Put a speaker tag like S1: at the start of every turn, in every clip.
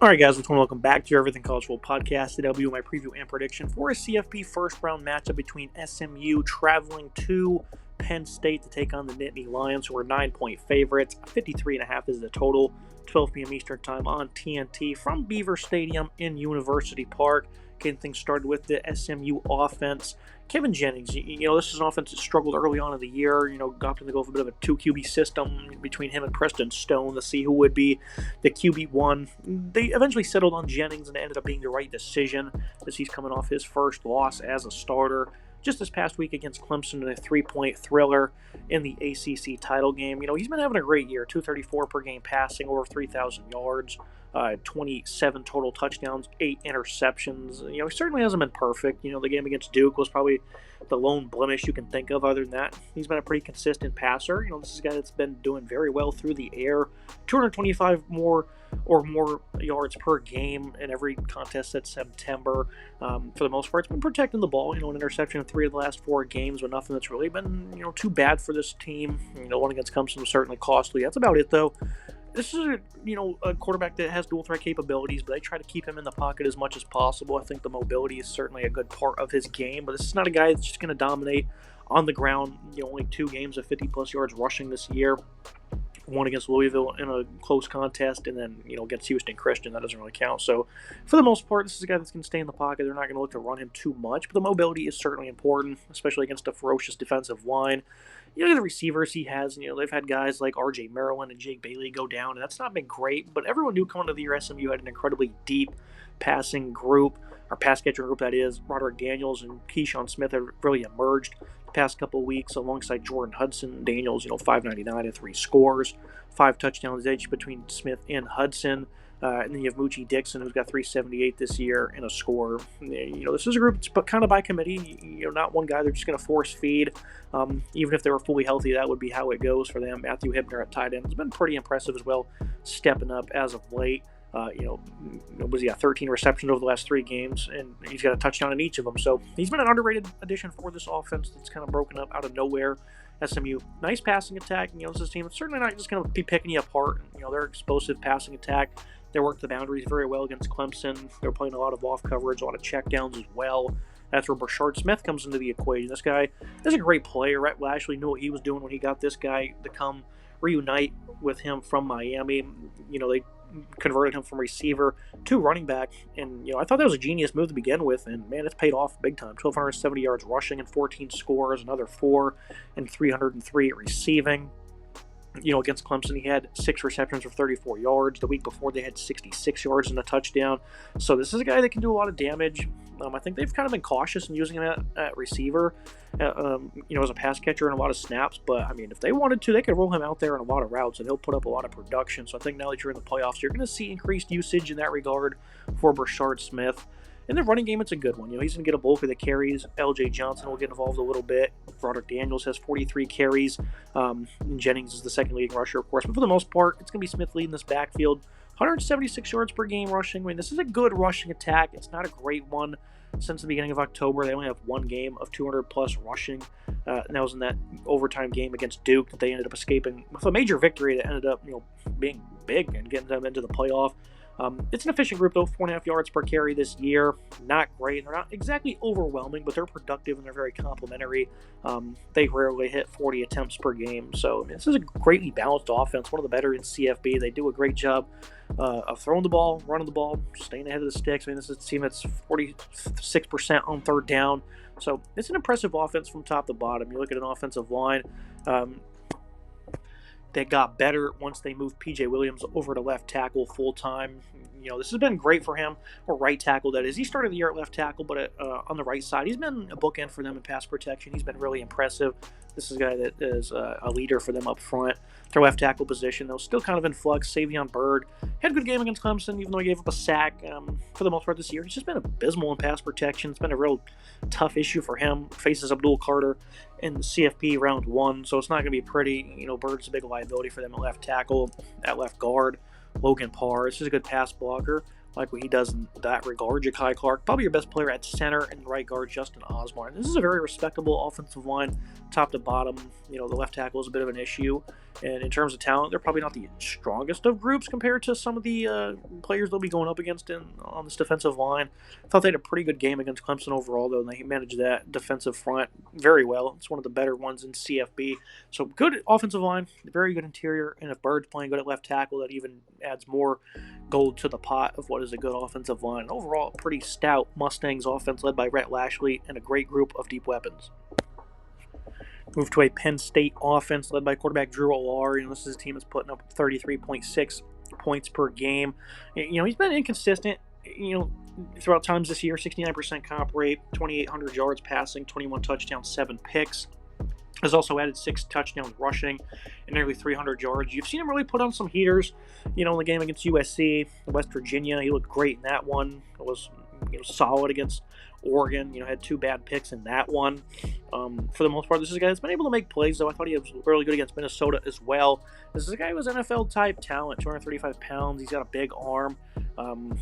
S1: All right, guys, welcome back to your Everything College Football podcast. Today I'll be with my preview and prediction for a CFP first-round matchup between SMU traveling to Penn State to take on the Nittany Lions, who are 9-point favorites. 53.5 is the total. 12 p.m. Eastern Time on TNT from Beaver Stadium in University Park. Getting things started with the SMU offense. Kevin Jennings, this is an offense that struggled early on in the year. Got to go for a bit of a 2 QB system between him and Preston Stone to see who would be the QB1. They eventually settled on Jennings, and it ended up being the right decision as he's coming off his first loss as a starter. Just this past week against Clemson in a 3-point thriller in the ACC title game. He's been having a great year, 234 per game passing, over 3,000 yards. 27 total touchdowns, 8 interceptions. He certainly hasn't been perfect. The game against Duke was probably the lone blemish you can think of. Other than that, he's been a pretty consistent passer. This is a guy that's been doing very well through the air. 225 more yards per game in every contest since September. For the most part, it's been protecting the ball. An interception in 3 of the last 4 games, but nothing that's really been too bad for this team. One against Clemson was certainly costly. That's about it, though. This is a quarterback that has dual threat capabilities, but they try to keep him in the pocket as much as possible. I think the mobility is certainly a good part of his game, but this is not a guy that's just going to dominate on the ground. Only 2 games of 50-plus yards rushing this year. One against Louisville in a close contest, and then against Houston Christian. That doesn't really count. So for the most part, this is a guy that's going to stay in the pocket. They're not going to look to run him too much, but the mobility is certainly important, especially against a ferocious defensive line. The receivers he has, they've had guys like R.J. Maryland and Jake Bailey go down, and that's not been great, but everyone knew coming into the year SMU had an incredibly deep passing group, or pass catcher group, that is. Roderick Daniels and Keyshawn Smith have really emerged the past couple of weeks alongside Jordan Hudson. Daniels, 599 and 3 scores, 5 touchdowns each between Smith and Hudson. And then you have Moochie Dixon, who's got 378 this year and a score. This is a group that's kind of by committee. Not one guy they're just going to force feed. Even if they were fully healthy, that would be how it goes for them. Matthew Hibner at tight end has been pretty impressive as well, stepping up as of late. Was he got 13 receptions over the last 3 games, and he's got a touchdown in each of them. So he's been an underrated addition for this offense that's kind of broken up out of nowhere. SMU, nice passing attack. This is a team that's certainly not just going to be picking you apart. Their explosive passing attack. They worked the boundaries very well against Clemson. They're playing a lot of off coverage, a lot of checkdowns as well. That's where Brashard Smith comes into the equation. This guy is a great player. Rhett Lashley knew what he was doing when he got this guy to come reunite with him from Miami. They converted him from receiver to running back, and I thought that was a genius move to begin with, and man, it's paid off big time. 1,270 yards rushing and 14 scores, another 4 and 303 receiving. Against Clemson, he had 6 receptions for 34 yards. The week before, they had 66 yards and a touchdown. So this is a guy that can do a lot of damage. I think they've kind of been cautious in using him at receiver, as a pass catcher in a lot of snaps. But, if they wanted to, they could roll him out there in a lot of routes, and he'll put up a lot of production. So I think now that you're in the playoffs, you're going to see increased usage in that regard for Brashard Smith. In the running game, it's a good one. He's going to get a bulk of the carries. L.J. Johnson will get involved a little bit. Roderick Daniels has 43 carries. And Jennings is the second leading rusher, of course. But for the most part, it's going to be Smith leading this backfield. 176 yards per game rushing. This is a good rushing attack. It's not a great one. Since the beginning of October, they only have 1 game of 200-plus rushing. And that was in that overtime game against Duke that they ended up escaping with a major victory that ended up, being big and getting them into the playoff. It's an efficient group, though. 4.5 yards per carry this year. Not great. They're not exactly overwhelming, but they're productive and they're very complimentary. They rarely hit 40 attempts per game. So this is a greatly balanced offense, one of the better in CFB. They do a great job of throwing the ball, running the ball, staying ahead of the sticks. This is a team that's 46% on third down. So it's an impressive offense from top to bottom. You look at an offensive line. That got better once they moved P.J. Williams over to left tackle full-time. This has been great for him, or right tackle, that is. He started the year at left tackle, but on the right side, he's been a bookend for them in pass protection. He's been really impressive. This is a guy that is a leader for them up front. Their left tackle position, though, still kind of in flux. Savion Byrd had a good game against Clemson, even though he gave up a sack. For the most part this year, he's just been abysmal in pass protection. It's been a real tough issue for him. Faces Abdul Carter in the CFP round 1, so it's not going to be pretty. Bird's a big liability for them at left tackle, at left guard. Logan Parr, this is a good pass blocker. Like what he does in that regard. Ja'Kai Clark, probably your best player at center, and right guard Justin Osborne. This is a very respectable offensive line top to bottom, the left tackle is a bit of an issue. And in terms of talent, they're probably not the strongest of groups compared to some of the players they'll be going up against on this defensive line. I thought they had a pretty good game against Clemson overall, though, and they managed that defensive front very well. It's one of the better ones in CFB. So good offensive line, very good interior, and if Bird's playing good at left tackle, that even adds more gold to the pot of what is a good offensive line. And overall, a pretty stout Mustangs offense led by Rhett Lashley and a great group of deep weapons. Move to a Penn State offense led by quarterback Drew Olari. This is a team that's putting up 33.6 points per game. He's been inconsistent, throughout times this year. 69% comp rate, 2,800 yards passing, 21 touchdowns, 7 picks. Has also added 6 touchdowns rushing and nearly 300 yards. You've seen him really put on some heaters, in the game against USC, West Virginia. He looked great in that one. It was solid against Oregon. Had 2 bad picks in that one. For the most part, this is a guy that's been able to make plays, though. I thought he was really good against Minnesota as well. This is a guy who has NFL-type talent, 235 pounds. He's got a big arm. Can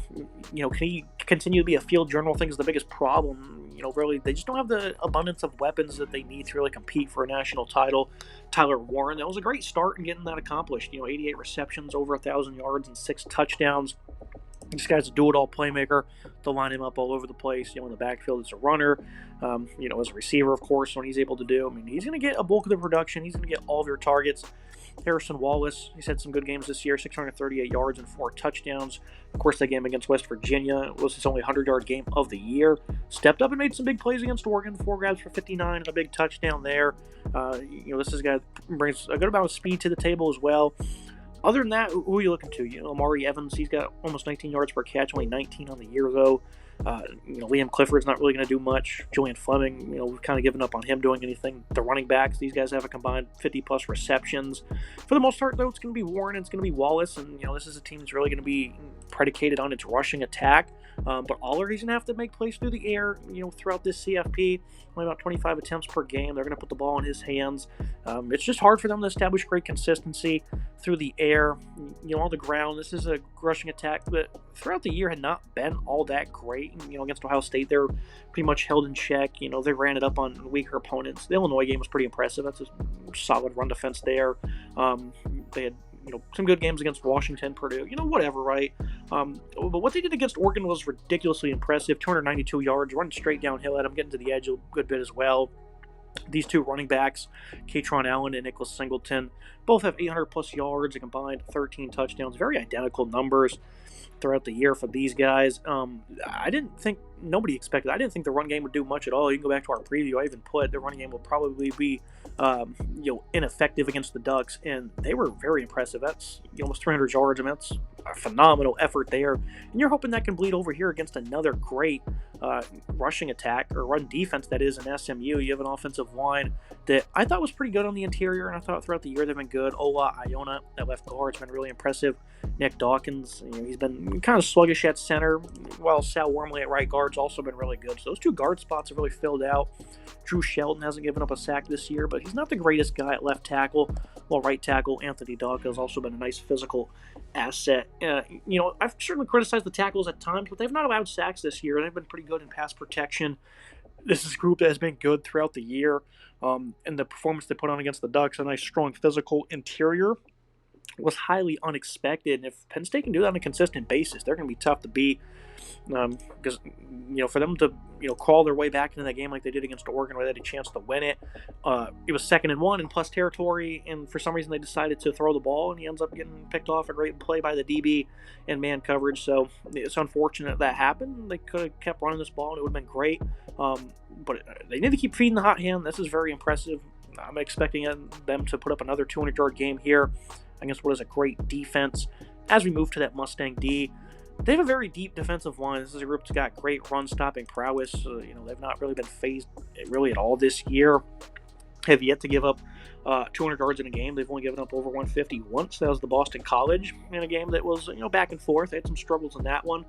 S1: he continue to be a field general? I think is the biggest problem. Really, they just don't have the abundance of weapons that they need to really compete for a national title. Tyler Warren, that was a great start in getting that accomplished. 88 receptions, over 1,000 yards, and 6 touchdowns. This guy's a do-it-all playmaker. They'll line him up all over the place. In the backfield as a runner, as a receiver, of course, when he's able to do. He's going to get a bulk of the production. He's going to get all of your targets. Harrison Wallace, he's had some good games this year, 638 yards and 4 touchdowns. Of course, that game against West Virginia was his only 100-yard game of the year. Stepped up and made some big plays against Oregon, 4 grabs for 59 and a big touchdown there. This is a guy that brings a good amount of speed to the table as well. Other than that, who are you looking to? Amari Evans, he's got almost 19 yards per catch, only 19 on the year, though. Liam Clifford's not really going to do much. Julian Fleming, we've kind of given up on him doing anything. The running backs, these guys have a combined 50-plus receptions. For the most part, though, it's going to be Warren and it's going to be Wallace, and, this is a team that's really going to be predicated on its rushing attack. But Aller, he's going to have to make plays through the air, throughout this CFP. Only about 25 attempts per game. They're going to put the ball in his hands. It's just hard for them to establish great consistency through the air, on the ground. This is a rushing attack that throughout the year had not been all that great. Against Ohio State, they're pretty much held in check. They ran it up on weaker opponents. The Illinois game was pretty impressive. That's a solid run defense there. They had some good games against Washington, Purdue, whatever, right? But what they did against Oregon was ridiculously impressive. 292 yards, running straight downhill at them, getting to the edge a good bit as well. These 2 running backs, Katron Allen and Nicholas Singleton, both have 800-plus yards and combined 13 touchdowns. Very identical numbers throughout the year for these guys. I didn't think the run game would do much at all. You can go back to our preview. I even put the running game will probably be ineffective against the Ducks, and they were very impressive. That's almost 300 yards. That's a phenomenal effort there, and you're hoping that can bleed over here against another great rushing attack, or run defense that is, in SMU. You have an offensive line that I thought was pretty good on the interior, and I thought throughout the year they've been good. Ola Iona at left guard has been really impressive. Nick Dawkins, he's been kind of sluggish at center, while Sal Wormley at right guard's also been really good. So those 2 guard spots have really filled out. Drew Shelton hasn't given up a sack this year, but he's not the greatest guy at left tackle. While right tackle Anthony Dawkins has also been a nice physical asset. I've certainly criticized the tackles at times, but they've not allowed sacks this year. They've been pretty good in pass protection. This is a group that has been good throughout the year. And the performance they put on against the Ducks, a nice, strong, physical interior, was highly unexpected. And if Penn State can do that on a consistent basis, they're going to be tough to beat. Because for them to crawl their way back into that game like they did against Oregon, where they had a chance to win it, it was 2nd and 1 in plus territory, and for some reason they decided to throw the ball, and he ends up getting picked off a great play by the DB and man coverage. So it's unfortunate that happened. They could have kept running this ball, and it would have been great. But they need to keep feeding the hot hand. This is very impressive. I'm expecting them to put up another 200-yard game here against what is a great defense. As we move to that Mustang D, they have a very deep defensive line. This is a group that's got great run-stopping prowess. They've not really been phased really at all this year. Have yet to give up 200 yards in a game. They've only given up over 150 once. That was the Boston College in a game that was back and forth. They had some struggles in that one.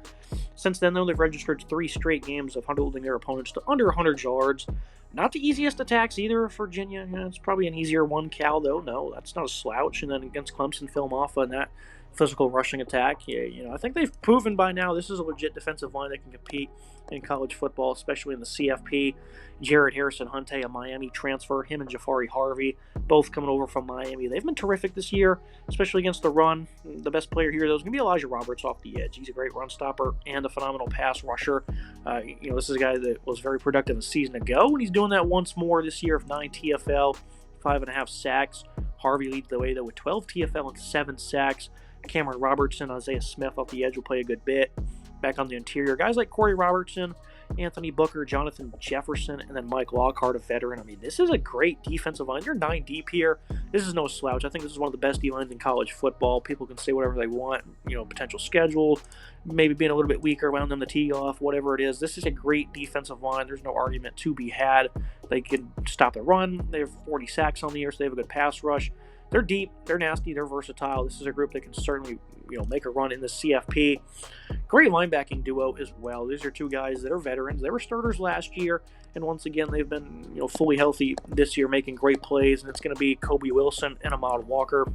S1: Since then, though, they've registered 3 straight games of holding their opponents to under 100 yards. Not the easiest attacks either for Virginia. It's probably an easier one. Cal, though, no, that's not a slouch. And then against Clemson, Phil Maffa and that physical rushing attack. Yeah, I think they've proven by now this is a legit defensive line that can compete in college football, especially in the CFP. Jared Harrison-Hunte, a Miami transfer, him and Jafari Harvey, both coming over from Miami. They've been terrific this year, especially against the run. The best player here, though, is going to be Elijah Roberts off the edge. He's a great run stopper and a phenomenal pass rusher. This is a guy that was very productive a season ago, and he's doing that once more this year with 9 TFL, 5.5 sacks. Harvey leads the way, though, with 12 TFL and 7 sacks. Cameron Robertson, Isaiah Smith off the edge will play a good bit. Back on the interior, guys like Corey Robertson, Anthony Booker, Jonathan Jefferson, and then Mike Lockhart, a veteran. I mean, this is a great defensive line. You're 9 deep here. This is no slouch. I think this is one of the best D-lines in college football. People can say whatever they want, potential schedule, maybe being a little bit weaker, allowing them to tee off, whatever it is. This is a great defensive line. There's no argument to be had. They can stop the run. They have 40 sacks on the year, so they have a good pass rush. They're deep, they're nasty, they're versatile. This is a group that can certainly, make a run in the CFP. Great linebacking duo as well. These are two guys that are veterans. They were starters last year, and once again, they've been, fully healthy this year, making great plays, and it's going to be Kobe Wilson and Ahmad Walker.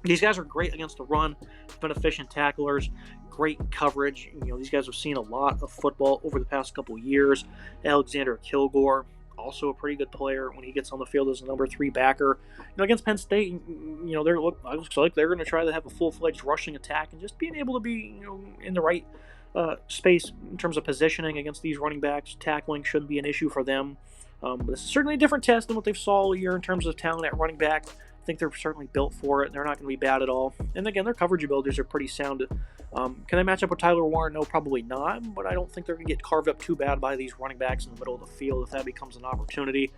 S1: These guys are great against the run, been efficient tacklers, great coverage. These guys have seen a lot of football over the past couple years. Alexander Kilgore, also a pretty good player when he gets on the field as a number 3 backer. Against Penn State, looks like they're going to try to have a full-fledged rushing attack and just being able to be, in the right space in terms of positioning against these running backs. Tackling shouldn't be an issue for them. But this is certainly a different test than what they've saw all year in terms of talent at running back. I think they're certainly built for it. They're not going to be bad at all. And again, their coverage abilities are pretty sound. Can they match up with Tyler Warren? No, probably not. But I don't think they're going to get carved up too bad by these running backs in the middle of the field if that becomes an opportunity.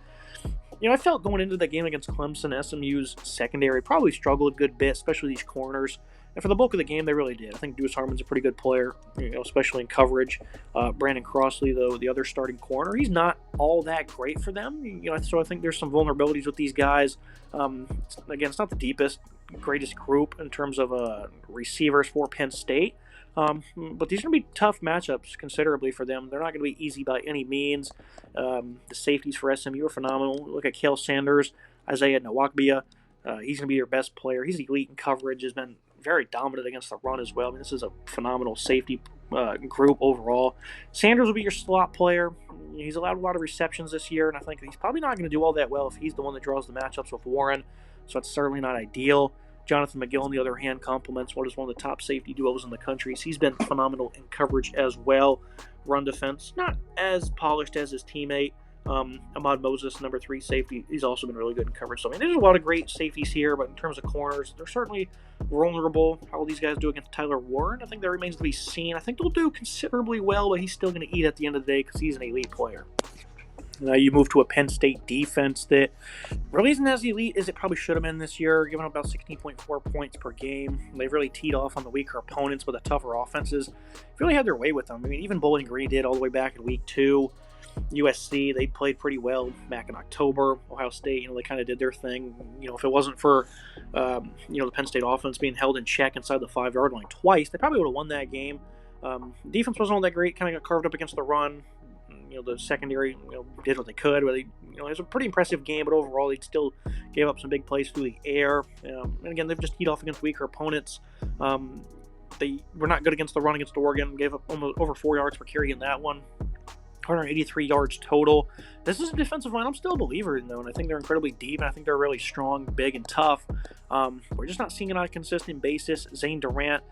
S1: I felt going into the game against Clemson, SMU's secondary probably struggled a good bit, especially these corners. And for the bulk of the game, they really did. I think Deuce Harmon's a pretty good player, especially in coverage. Brandon Crossley, though, the other starting corner, he's not all that great for them. So I think there's some vulnerabilities with these guys. Again, it's not the deepest, greatest group in terms of receivers for Penn State. But these are going to be tough matchups considerably for them. They're not going to be easy by any means. The safeties for SMU are phenomenal. Look at Cale Sanders, Isaiah Nwagbia. He's going to be your best player. He's elite in coverage, has been very dominant against the run as well. I mean, this is a phenomenal safety group overall. Sanders will be your slot player. He's allowed a lot of receptions this year, and I think he's probably not going to do all that well if he's the one that draws the matchups with Warren, so it's certainly not ideal. Jonathan McGill, on the other hand, complements what is one of the top safety duos in the country. So he's been phenomenal in coverage as well. Run defense, not as polished as his teammate. Ahmad Moses, number 3 safety, he's also been really good in coverage. So, there's a lot of great safeties here, but in terms of corners, they're certainly vulnerable. How will these guys do against Tyler Warren? I think that remains to be seen. I think they'll do considerably well, but he's still going to eat at the end of the day because he's an elite player. Now you move to a Penn State defense that really isn't as elite as it probably should have been this year, giving up about 16.4 points per game. They've really teed off on the weaker opponents with the tougher offenses. Really had their way with them. Even Bowling Green did all the way back in week 2. USC, they played pretty well back in October. Ohio State, they kind of did their thing. If it wasn't for, the Penn State offense being held in check inside the 5-yard line twice, they probably would have won that game. Defense wasn't all that great, kind of got carved up against the run. The secondary, did what they could. But it was a pretty impressive game, but overall, they still gave up some big plays through the air. And again, they've just teed off against weaker opponents. They were not good against the run against Oregon. Gave up almost over 4 yards per carry in that one. 183 yards total. This is a defensive line I'm still a believer in, though, and I think they're incredibly deep, and I think they're really strong, big, and tough. We're just not seeing it on a consistent basis. Zane Durant,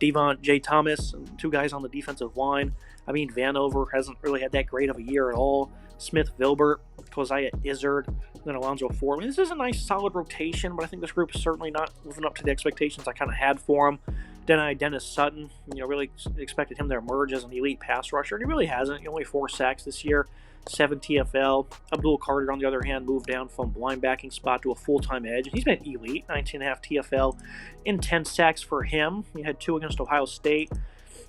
S1: Devon J. Thomas, 2 guys on the defensive line. Vanover hasn't really had that great of a year at all. Smith Vilbert, Keziah Izzard, then Alonzo Ford. This is a nice, solid rotation, but I think this group is certainly not living up to the expectations I kind of had for them. Then Dennis Sutton, really expected him to emerge as an elite pass rusher, and he really hasn't. Only 4 sacks this year, 7 TFL. Abdul Carter, on the other hand, moved down from linebacking spot to a full-time edge, and he's been elite, 19.5 TFL in 10 sacks for him. He had 2 against Ohio State,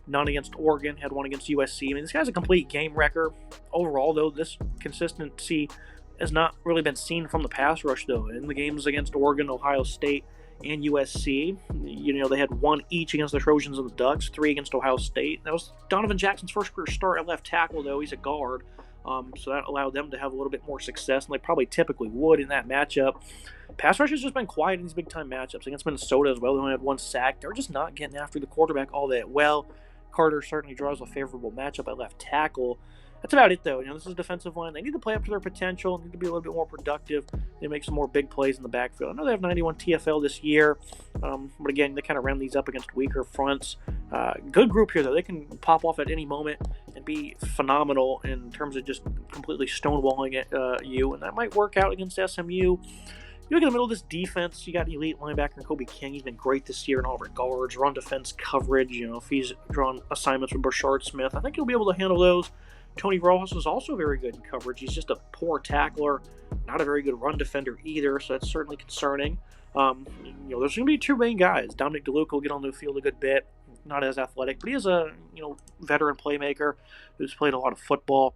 S1: none against Oregon, had 1 against USC. This guy's a complete game wrecker. Overall, though, this consistency has not really been seen from the pass rush, though. In the games against Oregon, Ohio State, and USC, they had 1 each against the Trojans and the Ducks, 3 against Ohio State. That was Donovan Jackson's first career start at left tackle, though. He's a guard. So that allowed them to have a little bit more success than they probably typically would in that matchup. Pass rush has just been quiet in these big-time matchups. Against Minnesota as well, they only had one sack. They're just not getting after the quarterback all that well. Carter certainly draws a favorable matchup at left tackle. That's about it, though. This is a defensive line. They need to play up to their potential, need to be a little bit more productive. They make some more big plays in the backfield. I know they have 91 TFL this year, but again, they kind of ran these up against weaker fronts. Good group here, though. They can pop off at any moment and be phenomenal in terms of just completely stonewalling you, and that might work out against SMU. You look in the middle of this defense, you got elite linebacker Kobe King. He's been great this year in all regards. Run defense coverage, if he's drawn assignments from Brashard Smith, I think he'll be able to handle those. Tony Rojas is also very good in coverage. He's just a poor tackler, not a very good run defender either, so that's certainly concerning. There's going to be two main guys. Dominic DeLuca will get on the field a good bit, not as athletic, but he is a veteran playmaker who's played a lot of football.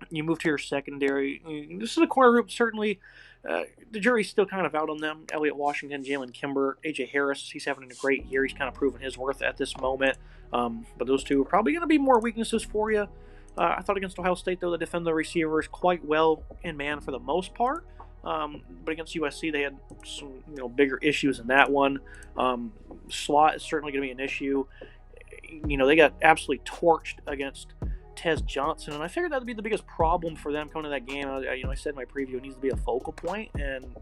S1: You move to your secondary. This is a corner group, certainly. The jury's still kind of out on them. Elliott Washington, Jalen Kimber, A.J. Harris, he's having a great year. He's kind of proven his worth at this moment. But those two are probably going to be more weaknesses for you. I thought against Ohio State, though, they defend the receivers quite well in man for the most part. But against USC, they had some bigger issues in that one. Slot is certainly going to be an issue. They got absolutely torched against Tez Johnson, and I figured that would be the biggest problem for them coming to that game. I said in my preview it needs to be a focal point, and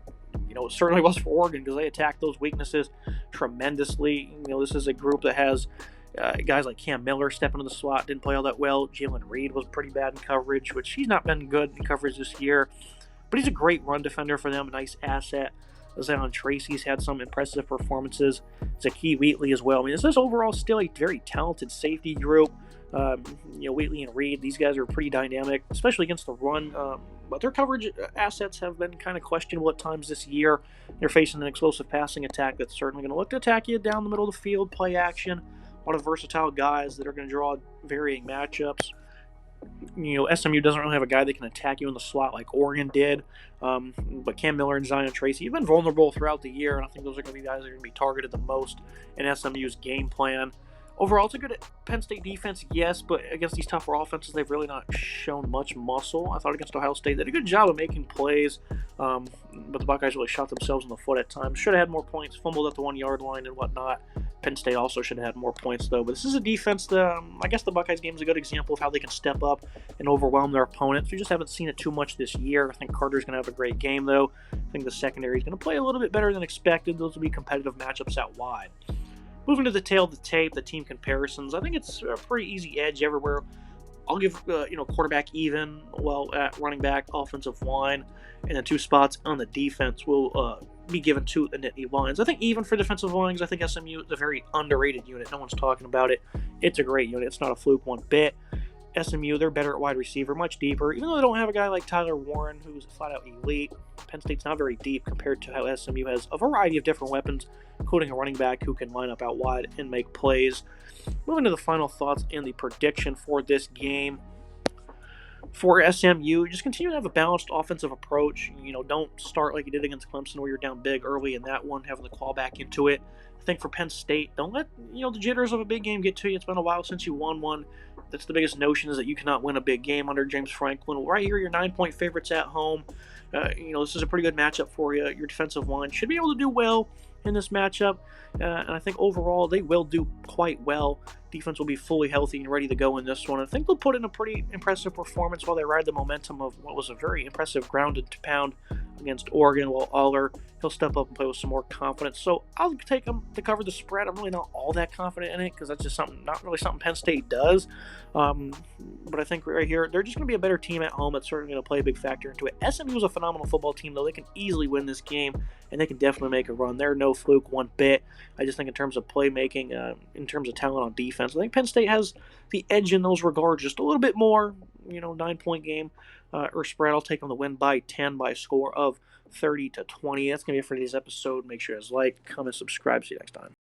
S1: it certainly was for Oregon because they attacked those weaknesses tremendously. This is a group that has guys like Cam Miller stepping into the slot, didn't play all that well. Jalen Reed was pretty bad in coverage, which he's not been good in coverage this year, but he's a great run defender for them, a nice asset. Zion Tracy's had some impressive performances. Zakee Wheatley as well. This is overall still a very talented safety group. Wheatley and Reed, these guys are pretty dynamic, especially against the run. But their coverage assets have been kind of questionable at times this year. They're facing an explosive passing attack that's certainly going to look to attack you down the middle of the field, play action. A lot of versatile guys that are going to draw varying matchups. SMU doesn't really have a guy that can attack you in the slot like Oregon did. But Cam Miller and Zion Tracy have been vulnerable throughout the year, and I think those are going to be guys that are going to be targeted the most in SMU's game plan. Overall, it's a good Penn State defense, yes, but against these tougher offenses, they've really not shown much muscle. I thought against Ohio State, they did a good job of making plays, but the Buckeyes really shot themselves in the foot at times. Should have had more points, fumbled at the 1-yard line and whatnot. Penn State also should have had more points, though. But this is a defense that I guess the Buckeyes game is a good example of how they can step up and overwhelm their opponents. We just haven't seen it too much this year. I think Carter's going to have a great game, though. I think the secondary is going to play a little bit better than expected. Those will be competitive matchups out wide. Moving to the tail of the tape, the team comparisons, I think it's a pretty easy edge everywhere. I'll give quarterback even, at running back, offensive line, and then 2 spots on the defense will be given to the Nittany Lions. I think even for defensive lines, I think SMU is a very underrated unit. No one's talking about it. It's a great unit. It's not a fluke one bit. SMU, they're better at wide receiver, much deeper. Even though they don't have a guy like Tyler Warren, who's flat-out elite, Penn State's not very deep compared to how SMU has a variety of different weapons, including a running back who can line up out wide and make plays. Moving to the final thoughts and the prediction for this game. For SMU, just continue to have a balanced offensive approach. Don't start like you did against Clemson where you're down big early in that one, having to claw back into it. I think for Penn State, don't let the jitters of a big game get to you. It's been a while since you won one. That's the biggest notion, is that you cannot win a big game under James Franklin. Right here, your 9-point favorites at home. This is a pretty good matchup for you. Your defensive line should be able to do well in this matchup, and I think overall they will do quite well. Defense will be fully healthy and ready to go in this one. I think they'll put in a pretty impressive performance while they ride the momentum of what was a very impressive grounded pound against Oregon, while Aller, he'll step up and play with some more confidence. So I'll take them to cover the spread. I'm really not all that confident in it because that's just not really something Penn State does. But I think right here, they're just going to be a better team at home. That's certainly going to play a big factor into it. SMU is a phenomenal football team, though. They can easily win this game, and they can definitely make a run. They're no fluke one bit. I just think in terms of playmaking, in terms of talent on defense, I think Penn State has the edge in those regards just a little bit more. 9-point game or spread. I'll take on the win by 10 by a score of 30-20. That's going to be it for today's episode. Make sure you guys like, comment, subscribe. See you next time.